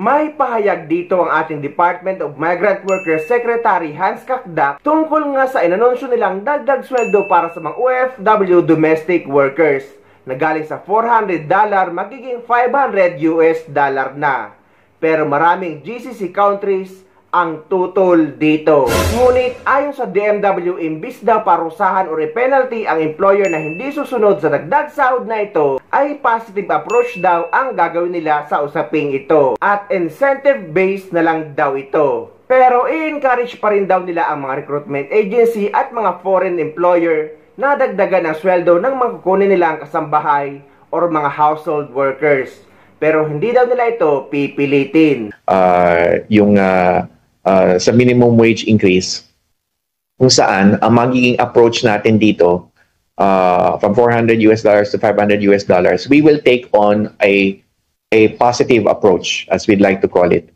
May pahayag dito ang ating Department of Migrant Workers Secretary Hans Kakdak tungkol nga sa inanunsyo nilang dagdag sweldo para sa mga OFW domestic workers na galing sa $400 magiging $500 na. Pero maraming GCC countries ang tutol dito. Ngunit ayon sa DMW, imbis daw parusahan o penalty ang employer na hindi susunod sa dagdag sahod na ito, ay positive approach daw ang gagawin nila sa usaping ito. At incentive-based na lang daw ito. Pero i-encourage pa rin daw nila ang mga recruitment agency at mga foreign employer na dagdagan ang sweldo ng mga kukunin nilang kasambahay or mga household workers. Pero hindi daw nila ito pipilitin. Sa minimum wage increase, kung saan ang magiging approach natin dito from $400 to $500, we will take on a positive approach, as we'd like to call it,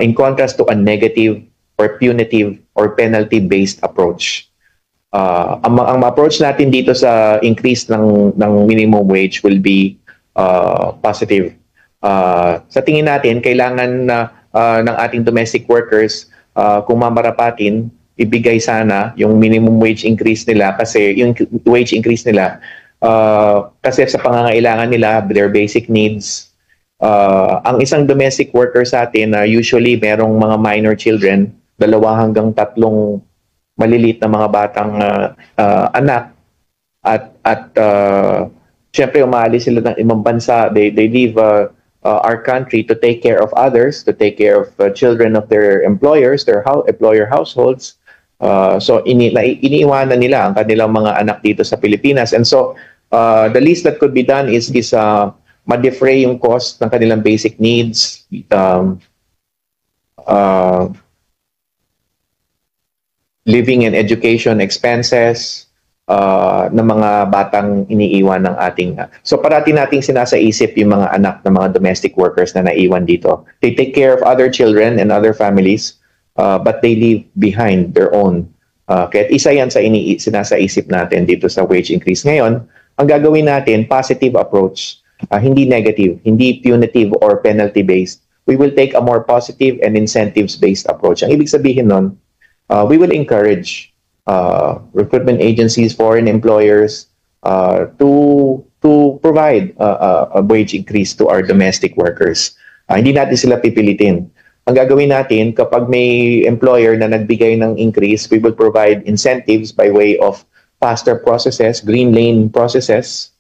in contrast to a negative or punitive or penalty-based approach. Ang approach natin dito sa increase ng minimum wage will be positive. Sa tingin natin, kailangan ng ating domestic workers, kung mamarapatin, ibigay sana yung minimum wage increase nila kasi yung wage increase nila kasi sa pangangailangan nila, their basic needs. Ang isang domestic worker sa atin, usually merong mga minor children, 2 hanggang 3 malilit na mga batang anak at syempre umaalis sila ng ibang bansa, they leave our country to take care of others, to take care of children of their employers, their employer households. So iniiwanan nila ang kanilang mga anak dito sa Pilipinas. And so the least that could be done is ma-defray yung cost ng kanilang basic needs, living and education expenses, ng mga batang iniiwan ng ating. So parati nating sinasaisip yung mga anak ng mga domestic workers na naiwan dito. They take care of other children and other families, but they leave behind their own. Kaya isa yan sa sinasaisip natin dito sa wage increase. Ngayon, ang gagawin natin, positive approach, hindi negative, hindi punitive or penalty-based. We will take a more positive and incentives-based approach. Ang ibig sabihin nun, we will encourage recruitment agencies, foreign employers to provide a wage increase to our domestic workers. Hindi natin sila pipilitin. Ang gagawin natin, kapag may employer na nagbigay ng increase, we will provide incentives by way of faster processes, green lane processes,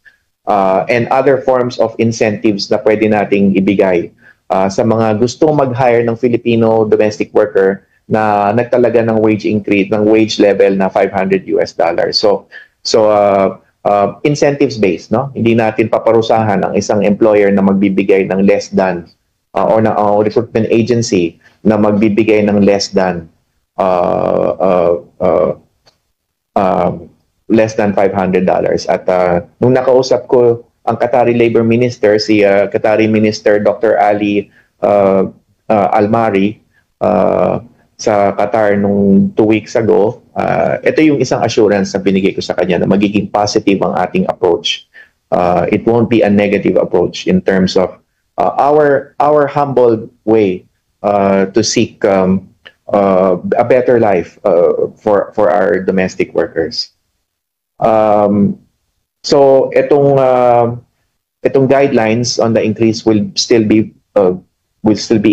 and other forms of incentives na pwede nating ibigay sa mga gustong mag-hire ng Filipino domestic worker na nagtalaga ng wage increase, ng wage level na $500. So incentives based, no? Hindi natin paparusahan ang isang employer na magbibigay ng less than or na recruitment agency na magbibigay ng less than $500. At nung nakausap ko ang Qatari Labor Minister, si Qatari Minister Dr. Ali Almari, sa Qatar nung 2 weeks ago, ito yung isang assurance na binigay ko sa kanya na magiging positive ang ating approach. It won't be a negative approach in terms of our humble way to seek a better life for our domestic workers. So itong guidelines on the increase will still be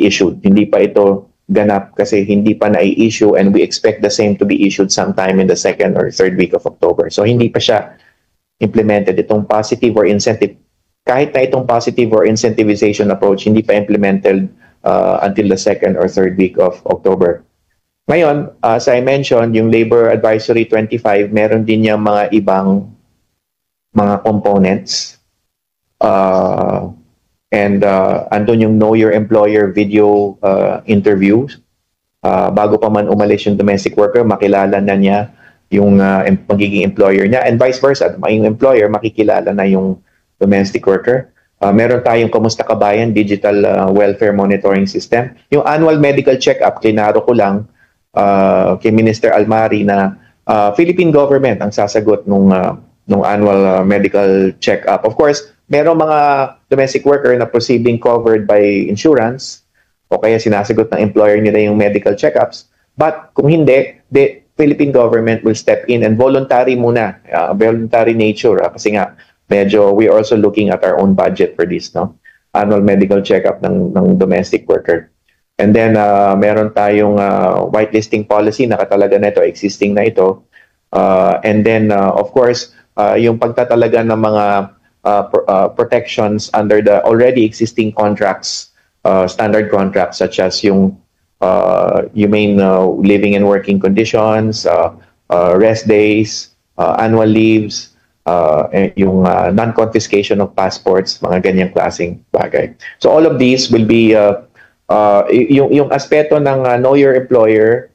issued. Hindi pa ito ganap kasi hindi pa na-issue, and we expect the same to be issued sometime in the 2nd or 3rd week of October. So hindi pa siya implemented. Itong positive or incentive, kahit na itong positive or incentivization approach, hindi pa implemented until the 2nd or 3rd week of October. Ngayon, as I mentioned, yung Labor Advisory 25, meron din yung mga ibang mga components. And andun yung Know Your Employer video interview. Bago pa man umalis yung domestic worker, makilala na niya yung magiging employer niya. And vice versa, yung employer, makikilala na yung domestic worker. Meron tayong Kamusta Kabayan digital welfare monitoring system. Yung annual medical check-up, klinaro ko lang kay Minister Almari na Philippine government ang sasagot nung annual medical check-up. Of course, merong mga domestic worker na posibleng covered by insurance o kaya sinasagot ng employer nila yung medical checkups. But kung hindi, the Philippine government will step in and voluntary muna, voluntary nature, kasi nga medyo we are also looking at our own budget for this, no? Annual medical checkup ng domestic worker. And then meron tayong whitelisting policy, nakatalaga na ito, existing na ito. And then of course, yung pagtatalaga ng mga protections under the already existing contracts, standard contracts such as yung humane living and working conditions, rest days, annual leaves, yung non-confiscation of passports, mga ganyang klaseng bagay. So all of these will be yung aspeto ng know your employer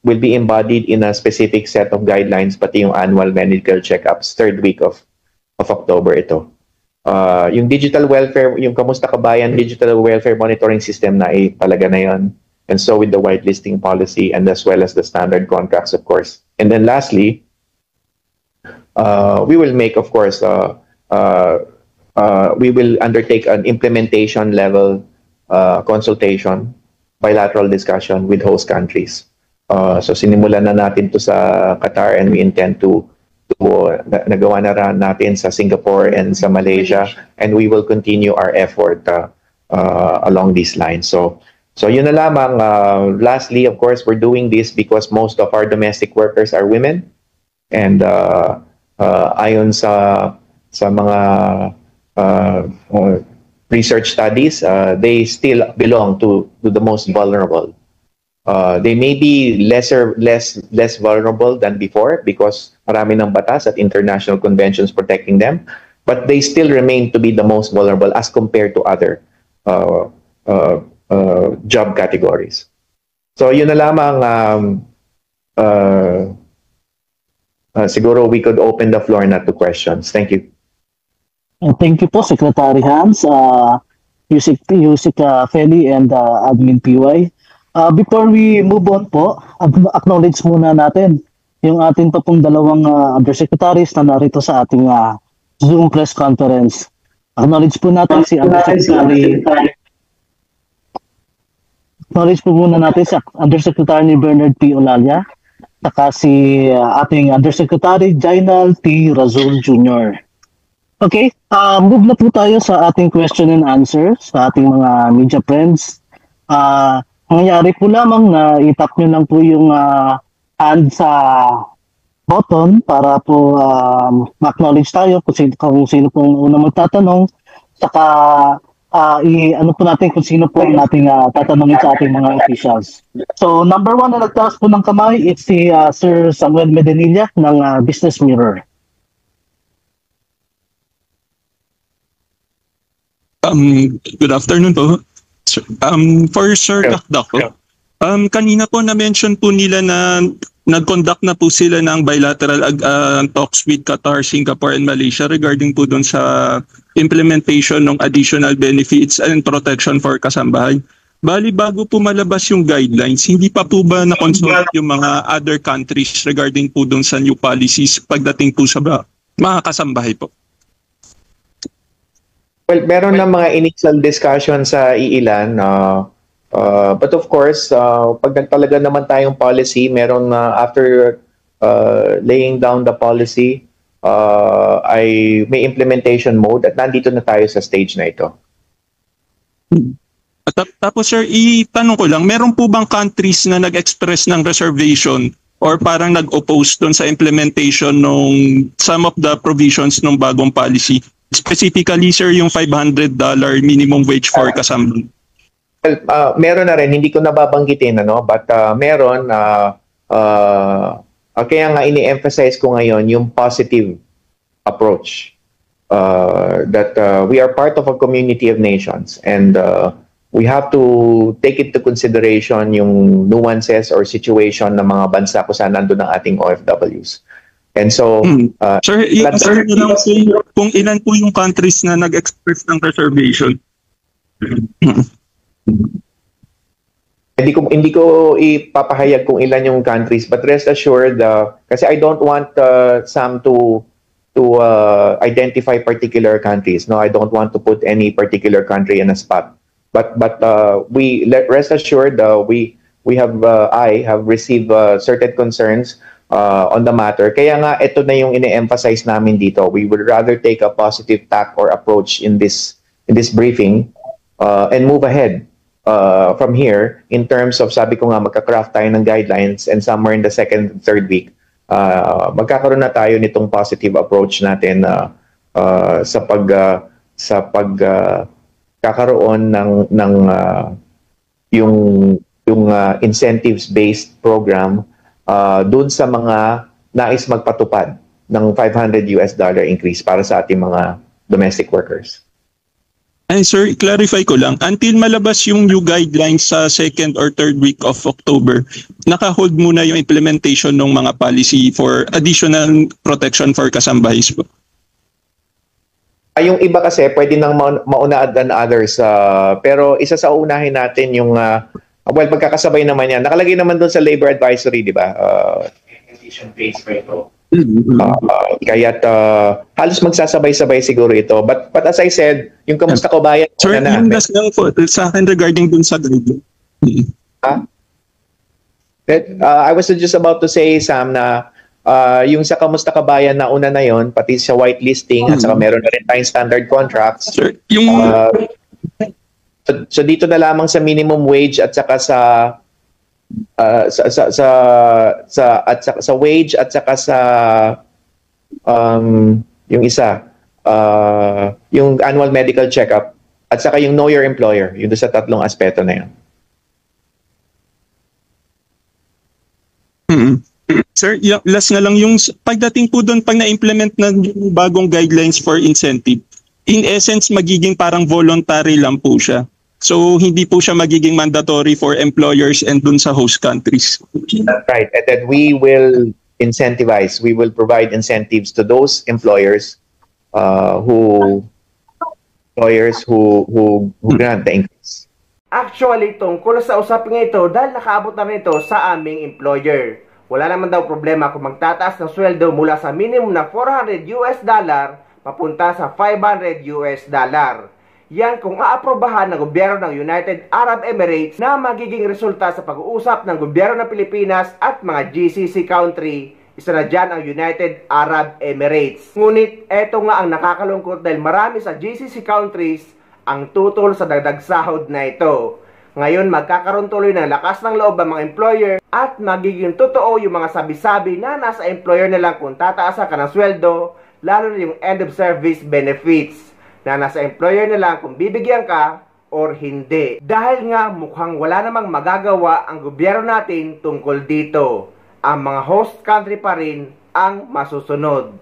will be embodied in a specific set of guidelines, pati yung annual medical checkups, third week of October ito. Yung digital welfare, yung Kamusta Kabayan digital welfare monitoring system na talaga na yon. And so with the whitelisting policy and as well as the standard contracts, of course. And then lastly, we will make, of course, we will undertake an implementation level consultation, bilateral discussion with host countries. So sinimulan na natin to sa Qatar and we intend to nagawa na rin natin sa Singapore and sa Malaysia, and we will continue our effort along these lines. So yun na lamang. Lastly, of course, we're doing this because most of our domestic workers are women, and ayon sa mga research studies, they still belong to the most vulnerable. They may be less vulnerable than before because marami ng batas at international conventions protecting them, but they still remain to be the most vulnerable as compared to other job categories. So yun na lamang. Siguro we could open the floor na to questions. Thank you. Thank you po, Secretary Hans, Yusik Feli, and Admin PY. Before we move on po, acknowledge muna natin yung ating pa pong dalawang undersecretaries na narito sa ating Zoom press conference. Acknowledge po natin si Undersecretary. Acknowledge po muna natin si Undersecretary Bernard P. Olalia, saka si ating Undersecretary Jainal T. Razul Jr. Okay, move na po tayo sa ating question and answer sa ating mga media friends. Nangyari po lamang na itap nyo lang po yung hand sa button para po ma-acknowledge tayo kung sino pong unang magtatanong. Saka ano po natin kung sino po ang ating tatanungin sa ating mga officials. So number 1 na nagtaas po ng kamay, it's si Sir Samuel Medenilla ng Business Mirror. Good afternoon po. For Sir Kakdak po, kanina po na-mention po nila na nag-conduct na po sila ng bilateral talks with Qatar, Singapore, and Malaysia regarding po doon sa implementation ng additional benefits and protection for kasambahay. Bali, bago po malabas yung guidelines, hindi pa po ba na-consult yung mga other countries regarding po doon sa new policies pagdating po sa mga kasambahay po? Well, meron na mga initial discussion sa iilan. But of course, pag talaga naman tayong policy, meron after laying down the policy, ay may implementation mode at nandito na tayo sa stage na ito. Tapos sir, itanong ko lang, meron po bang countries na nag-express ng reservation or parang nag-oppose doon sa implementation ng some of the provisions ng bagong policy? Specifically, sir, yung $500 minimum wage for kasambahay. Well, meron na rin, hindi ko nababanggitin, but meron, kaya nga ini-emphasize ko ngayon yung positive approach that we are part of a community of nations and we have to take into consideration yung nuances or situation ng mga bansa kung saan nandun ang ating OFWs. And so, sir, kung ilan po yung countries na nag-express ng reservation? Hindi ko ipapahayag kung ilan yung countries, but rest assured, kasi I don't want Sam to identify particular countries. No, I don't want to put any particular country in a spot. rest assured, I have received certain concerns on the matter. Kaya nga ito na yung ine-emphasize namin dito. We would rather take a positive tack or approach in this briefing and move ahead from here in terms of, sabi ko nga, magka-craft tayo ng guidelines, and somewhere in the second, third week, magkakaroon na tayo nitong positive approach natin sa kakaroon ng yung incentives-based program doon sa mga nais magpatupad ng $500 increase para sa ating mga domestic workers. Ay sir, clarify ko lang, until malabas yung new guidelines sa second or third week of October, naka-hold muna yung implementation ng mga policy for additional protection for kasambahays po. Yung iba kasi pwede nang mauna than others, pero isa sa unahin natin yung pagkakasabay naman yan. Nakalagay naman doon sa labor advisory, di ba? Implementation phase pa ito. Kaya't halos magsasabay-sabay siguro ito. But as I said, yung Kamusta Kabayan... Sir, yung last lang po sa akin regarding dun sa guideline. I was just about to say, Sam, na yung sa Kamusta Kabayan na una na yon, pati sa whitelisting at saka meron na rin tayong standard contracts. Sir, yung... so dito na lamang sa minimum wage at saka sa wage at saka sa yung isa yung annual medical checkup at saka yung know your employer, yung sa tatlong aspeto na yan. Sir, last na lang yung pagdating po doon pag na-implement na yung bagong guidelines for incentive, in essence magiging parang voluntary lang po siya. So, hindi po siya magiging mandatory for employers and dun sa host countries. That's right. And then we will incentivize, we will provide incentives to those employers who grant the increase. Actually, tungkol sa usaping ito, dahil nakaabot na ito sa aming employer. Wala naman daw problema kung magtataas ng sweldo mula sa minimum na $400 papunta sa $500. Yan kung aaprobahan ng gobyerno ng United Arab Emirates na magiging resulta sa pag-uusap ng gobyerno ng Pilipinas at mga GCC country, isa na dyan ang United Arab Emirates. Ngunit eto nga ang nakakalungkot dahil marami sa GCC countries ang tutol sa dagdag sahod na ito. Ngayon magkakaroon tuloy ng lakas ng loob ang mga employer at magiging totoo yung mga sabi-sabi na nasa employer nilang kung tataasan ka ng sweldo, lalo na yung end of service benefits na nasa employer nila kung bibigyan ka or hindi. Dahil nga mukhang wala namang magagawa ang gobyerno natin tungkol dito. Ang mga host country pa rin ang masusunod.